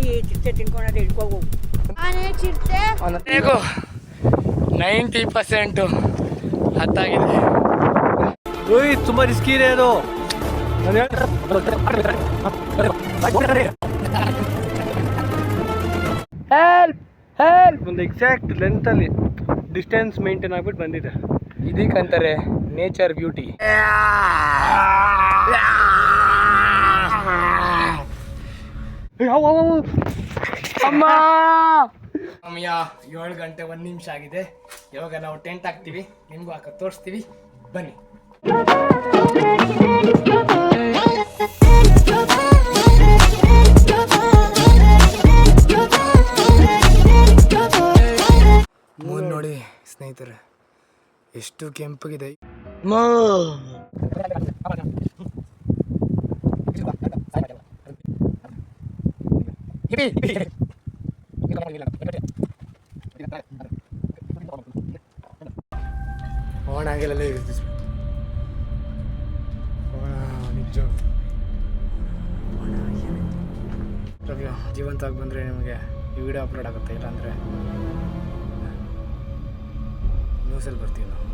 ನಾಯಿ ಚಿಟ್ಟೆ ತಿನ್ಕೊಂಡ್ರೆ ಹಿಡ್ಕೋಗು. ಆನೆ ಚಿರತೆ 90% ಹತ್ತಾಗಿದೆ. ರೋಹಿತ್ ತುಂಬಾ ರಿಸ್ಕಿ ಇದೆ ಅದು. ಒಂದು ಎಕ್ಸಾಕ್ಟ್ ಲೆಂತಲ್ಲಿ ಡಿಸ್ಟೆನ್ಸ್ ಮೇಂಟೈನ್ ಆಗ್ಬಿಟ್ಟು ಬಂದಿದೆ. ಇದಕ್ಕಂತಾರೆ ನೇಚರ್ ಬ್ಯೂಟಿ. ಅಮ್ಮ ಸಮಯ 7 ಗಂಟೆ 1 ನಿಮಿಷ ಆಗಿದೆ. ಇವಾಗ ನಾವು ಟೆಂಟ್ ಹಾಕ್ತೀವಿ, ನಿಮ್ಗೂ ಹಾಕ ತೋರಿಸ್ತೀವಿ, ಬನ್ನಿ. ಮೂನ್ ನೋಡಿ ಸ್ನೇಹಿತರೆ, ಎಷ್ಟು ಕೆಂಪಗಿದೆ. ಓಣಾಗೆಲ್ಲ ಜೀವಂತವಾಗಿ ಬಂದರೆ ನಿಮಗೆ ಈ ವಿಡಿಯೋ ಅಪ್ಲೋಡ್ ಆಗುತ್ತೆ, ಇಲ್ಲಾಂದರೆ ನ್ಯೂಸಲ್ಲಿ ಬರ್ತೀವಿ ನಾವು.